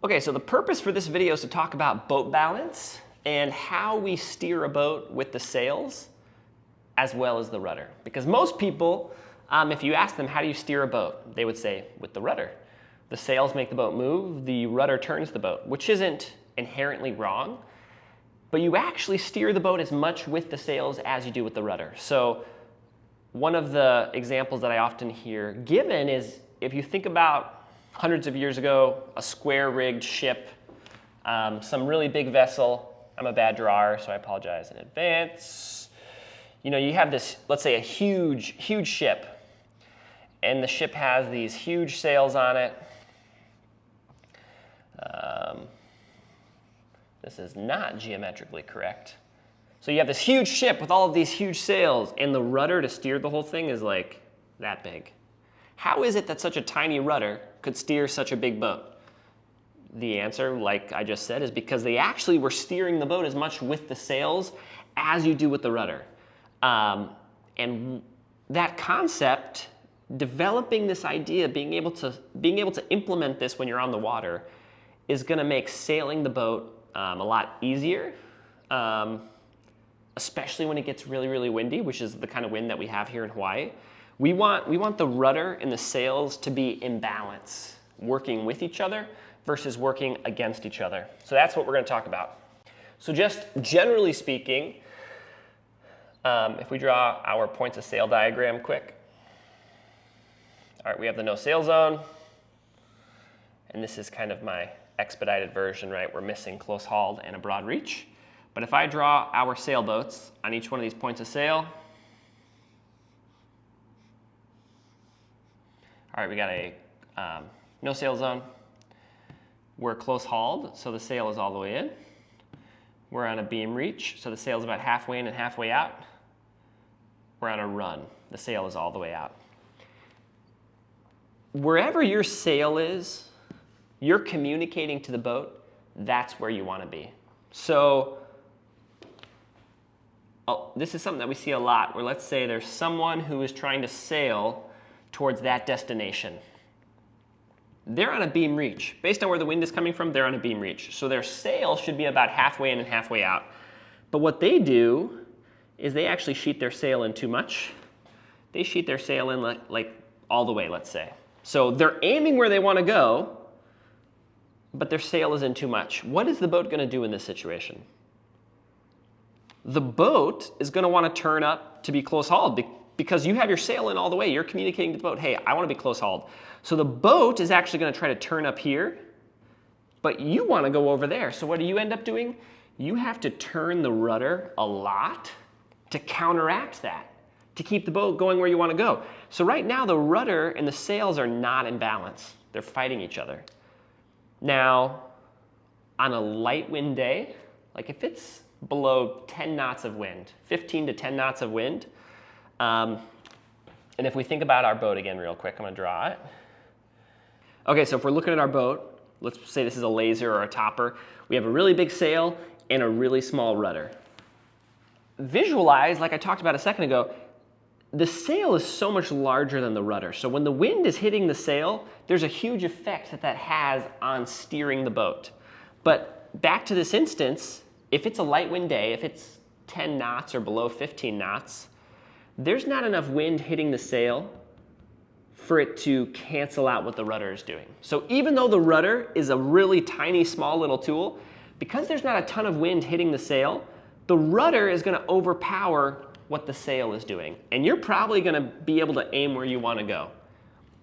Okay, so the purpose for this video is to talk about boat balance and how we steer a boat with the sails as well as the rudder. Because most people, if you ask them how do you steer a boat, they would say with the rudder. The sails make the boat move, the rudder turns the boat, which isn't inherently wrong, but you actually steer the boat as much with the sails as you do with the rudder. So one of the examples that I often hear given is if you think about hundreds of years ago, a square-rigged ship, some really big vessel. I'm a bad drawer, so I apologize in advance. You know, you have this, let's say a huge ship, and the ship has these huge sails on it. This is not geometrically correct. So you have this huge ship with all of these huge sails, and the rudder to steer the whole thing is like that big. How is it that such a tiny rudder could steer such a big boat? The answer, like I just said, is because they actually were steering the boat as much with the sails as you do with the rudder. And that concept, developing this idea, being able to implement this when you're on the water, is going to make sailing the boat a lot easier, especially when it gets really, really windy, which is the kind of wind that we have here in Hawaii. We want the rudder and the sails to be in balance, working with each other versus working against each other. So that's what we're going to talk about. So just generally speaking, if we draw our points of sail diagram quick. All right, we have the no sail zone. And this is kind of my expedited version, right? We're missing close hauled and a broad reach. But if I draw our sailboats on each one of these points of sail, all right, we got a no sail zone. We're close hauled, so the sail is all the way in. We're on a beam reach, so the sail is about halfway in and halfway out. We're on a run. The sail is all the way out. Wherever your sail is, you're communicating to the boat, that's where you want to be. So this is something that we see a lot, where let's say there's someone who is trying to sail towards that destination. They're on a beam reach. Based on where the wind is coming from, they're on a beam reach. So their sail should be about halfway in and halfway out. But what they do is they actually sheet their sail in too much. They sheet their sail in like all the way, let's say. So they're aiming where they want to go, but their sail is in too much. What is the boat going to do in this situation? The boat is going to want to turn up to be close hauled because you have your sail in all the way. You're communicating to the boat, hey, I want to be close hauled. So the boat is actually going to try to turn up here, but you want to go over there. So what do you end up doing? You have to turn the rudder a lot to counteract that, to keep the boat going where you want to go. So right now the rudder and the sails are not in balance. They're fighting each other. Now, on a light wind day, like if it's below 10 knots of wind, 15 to 10 knots of wind, and if we think about our boat again real quick, I'm going to draw it. Okay, so if we're looking at our boat, let's say this is a laser or a topper. We have a really big sail and a really small rudder. Visualize, like I talked about a second ago, the sail is so much larger than the rudder. So when the wind is hitting the sail, there's a huge effect that has on steering the boat. But back to this instance, if it's a light wind day, if it's 10 knots or below 15 knots, there's not enough wind hitting the sail for it to cancel out what the rudder is doing. So even though the rudder is a really tiny, small little tool, because there's not a ton of wind hitting the sail, the rudder is going to overpower what the sail is doing. And you're probably going to be able to aim where you want to go.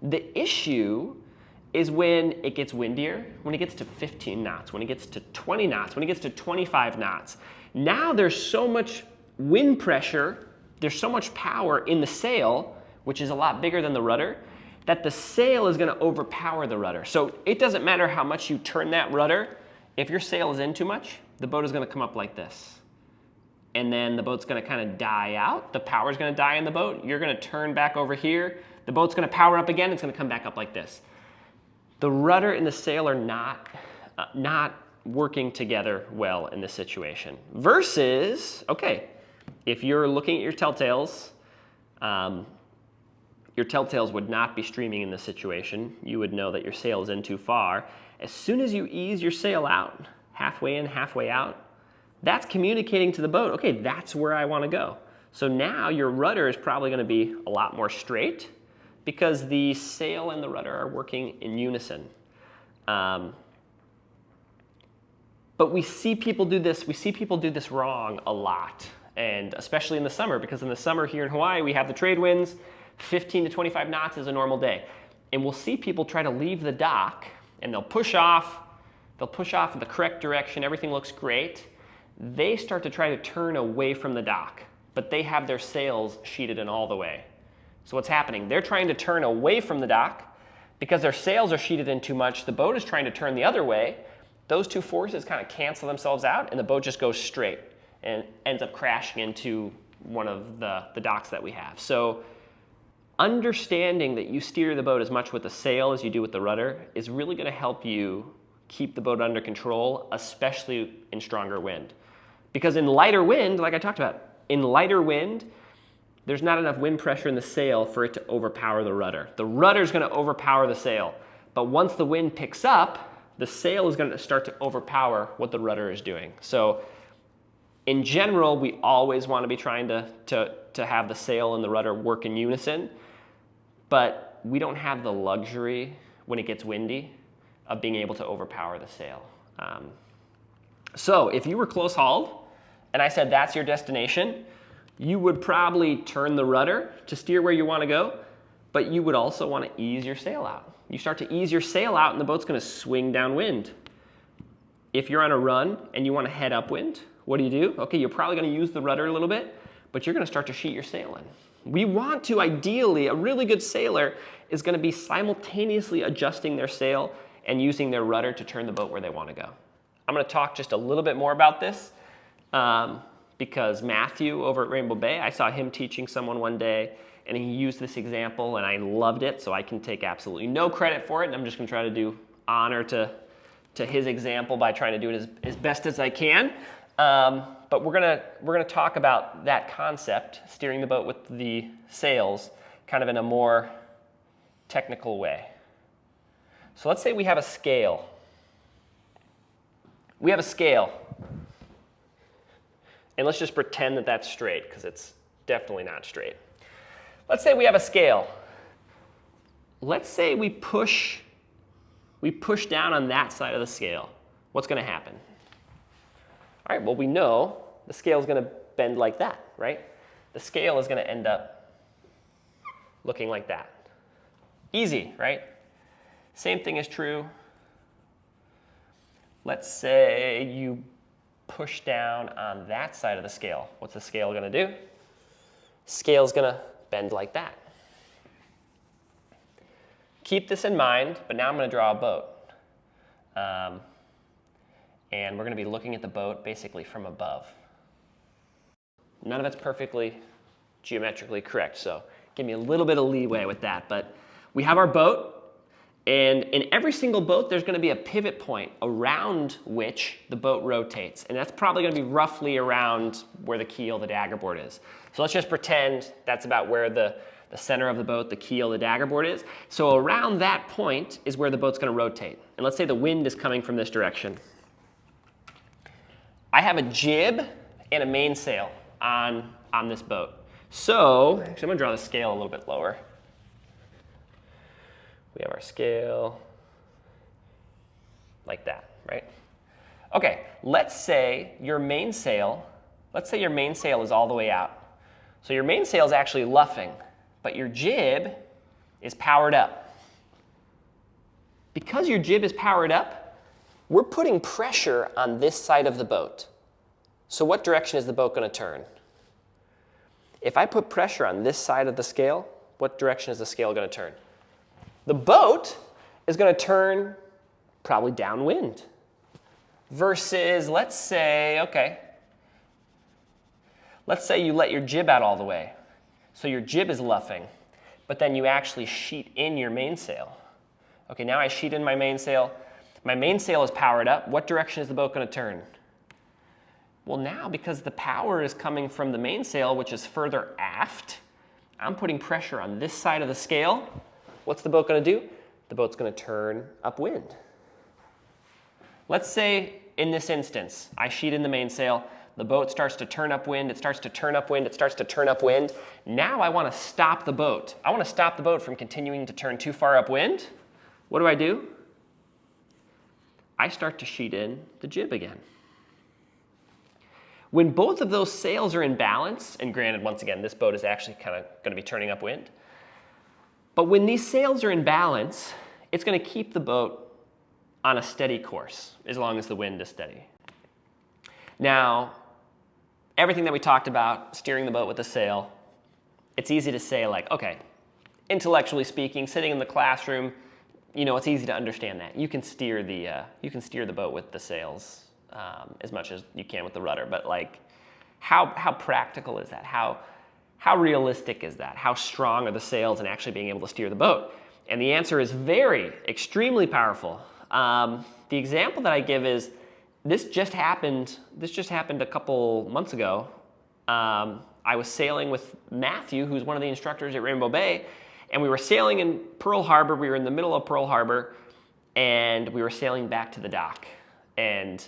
The issue is when it gets windier, when it gets to 15 knots, when it gets to 20 knots, when it gets to 25 knots. Now there's so much wind pressure, there's so much power in the sail, which is a lot bigger than the rudder, that the sail is going to overpower the rudder. So it doesn't matter how much you turn that rudder. If your sail is in too much, the boat is going to come up like this. And then the boat's going to kind of die out. The power is going to die in the boat. You're going to turn back over here. The boat's going to power up again. It's going to come back up like this. The rudder and the sail are not working together well in this situation. Versus, okay, if you're looking at your telltales would not be streaming in this situation. You would know that your sail is in too far. As soon as you ease your sail out, halfway in, halfway out, that's communicating to the boat, okay, that's where I want to go. So now your rudder is probably going to be a lot more straight because the sail and the rudder are working in unison. But we see people do this. We see people do this wrong a lot, and especially in the summer, because in the summer here in Hawaii we have the trade winds. 15 to 25 knots is a normal day, and we'll see people try to leave the dock, and they'll push off. They'll push off in the correct direction. Everything looks great. They start to try to turn away from the dock, but they have their sails sheeted in all the way. So what's happening? They're trying to turn away from the dock because their sails are sheeted in too much. The boat is trying to turn the other way. Those two forces kind of cancel themselves out, and the boat just goes straight and ends up crashing into one of the docks that we have. So understanding that you steer the boat as much with the sail as you do with the rudder is really going to help you keep the boat under control, especially in stronger wind. Because in lighter wind, like I talked about, in lighter wind, there's not enough wind pressure in the sail for it to overpower the rudder. The rudder is going to overpower the sail. But once the wind picks up, the sail is going to start to overpower what the rudder is doing. So in general, we always want to be trying to have the sail and the rudder work in unison. But we don't have the luxury when it gets windy of being able to overpower the sail. So if you were close hauled, and I said that's your destination, you would probably turn the rudder to steer where you want to go, but you would also want to ease your sail out. You start to ease your sail out and the boat's going to swing downwind. If you're on a run and you want to head upwind, what do? Okay, you're probably going to use the rudder a little bit, but you're going to start to sheet your sail in. We want to, ideally, a really good sailor is going to be simultaneously adjusting their sail and using their rudder to turn the boat where they want to go. I'm going to talk just a little bit more about this because Matthew over at Rainbow Bay, I saw him teaching someone one day, and he used this example, and I loved it, so I can take absolutely no credit for it, and I'm just going to try to do honor to his example by trying to do it as best as I can. But we're gonna talk about that concept, steering the boat with the sails, kind of in a more technical way. So let's say we have a scale. We have a scale. And let's just pretend that that's straight, because it's definitely not straight. Let's say we have a scale. Let's say we push down on that side of the scale. What's going to happen? All right, well, we know the scale is going to bend like that, right? The scale is going to end up looking like that. Easy, right? Same thing is true. Let's say you push down on that side of the scale. What's the scale going to do? Scale is going to bend like that. Keep this in mind, but now I'm going to draw a boat. And we're going to be looking at the boat basically from above. None of it's perfectly geometrically correct, so give me a little bit of leeway with that. But we have our boat, and in every single boat there's going to be a pivot point around which the boat rotates, and that's probably going to be roughly around where the keel, the dagger board is. So let's just pretend that's about where the center of the boat, the keel, the dagger board is. So around that point is where the boat's going to rotate. And let's say the wind is coming from this direction. I have a jib and a mainsail on this boat. So, actually I'm going to draw the scale a little bit lower. We have our scale like that, right? Okay, let's say your mainsail is all the way out. So your mainsail is actually luffing, but your jib is powered up. Because your jib is powered up, we're putting pressure on this side of the boat. So what direction is the boat going to turn? If I put pressure on this side of the scale, what direction is the scale going to turn? The boat is going to turn probably downwind. Versus, let's say you let your jib out all the way. So your jib is luffing, but then you actually sheet in your mainsail. Okay, now I sheet in my mainsail. My mainsail is powered up. What direction is the boat going to turn? Well, now because the power is coming from the mainsail, which is further aft, I'm putting pressure on this side of the scale. What's the boat going to do? The boat's going to turn upwind. Let's say in this instance, I sheet in the mainsail, the boat starts to turn upwind, it starts to turn upwind, it starts to turn upwind. Now I want to stop the boat. I want to stop the boat from continuing to turn too far upwind. What do? I start to sheet in the jib again. When both of those sails are in balance, and granted, once again, this boat is actually kind of going to be turning upwind, but when these sails are in balance, it's going to keep the boat on a steady course as long as the wind is steady. Now, everything that we talked about, steering the boat with the sail, it's easy to say like, okay, intellectually speaking, sitting in the classroom, you know, it's easy to understand that. You can steer the boat with the sails as much as you can with the rudder, but like, how practical is that? How realistic is that? How strong are the sails in actually being able to steer the boat? And the answer is extremely powerful. The example that I give is, this just happened a couple months ago. I was sailing with Matthew, who's one of the instructors at Rainbow Bay, and we were sailing in Pearl Harbor. We were in the middle of Pearl Harbor, and we were sailing back to the dock. And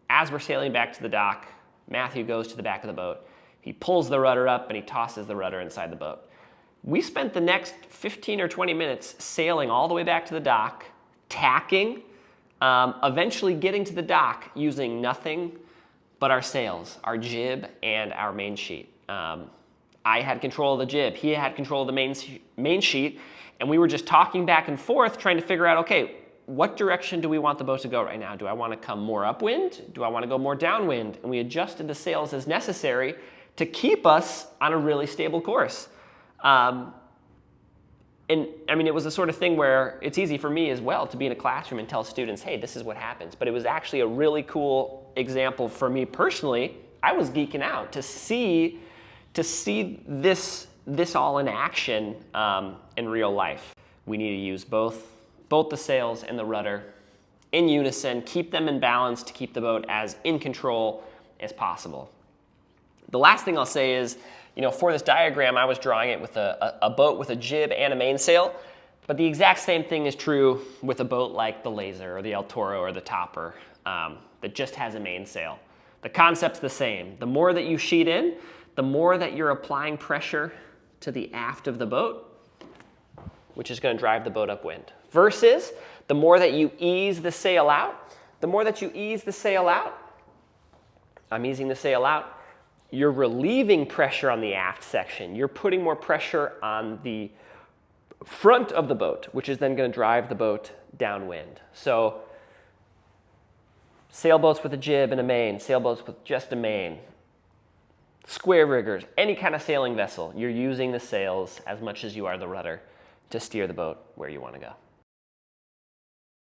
as we're sailing back to the dock, Matthew goes to the back of the boat. He pulls the rudder up and he tosses the rudder inside the boat. We spent the next 15 or 20 minutes sailing all the way back to the dock, tacking, eventually getting to the dock using nothing but our sails, our jib and our main sheet. I had control of the jib, he had control of the main sheet, and we were just talking back and forth trying to figure out, okay, what direction do we want the boat to go right now? Do I want to come more upwind? Do I want to go more downwind? And we adjusted the sails as necessary to keep us on a really stable course. And I mean, it was the sort of thing where it's easy for me as well to be in a classroom and tell students, hey, this is what happens. But it was actually a really cool example for me personally. I was geeking out to see this all in action in real life. We need to use both the sails and the rudder in unison, keep them in balance to keep the boat as in control as possible. The last thing I'll say is, you know, for this diagram, I was drawing it with a boat with a jib and a mainsail, but the exact same thing is true with a boat like the Laser or the El Toro or the Topper that just has a mainsail. The concept's the same. The more that you sheet in, the more that you're applying pressure to the aft of the boat, which is going to drive the boat upwind. Versus the more that you ease the sail out, I'm easing the sail out, you're relieving pressure on the aft section. You're putting more pressure on the front of the boat, which is then going to drive the boat downwind. So sailboats with a jib and a main, sailboats with just a main, square riggers, any kind of sailing vessel, you're using the sails as much as you are the rudder to steer the boat where you want to go.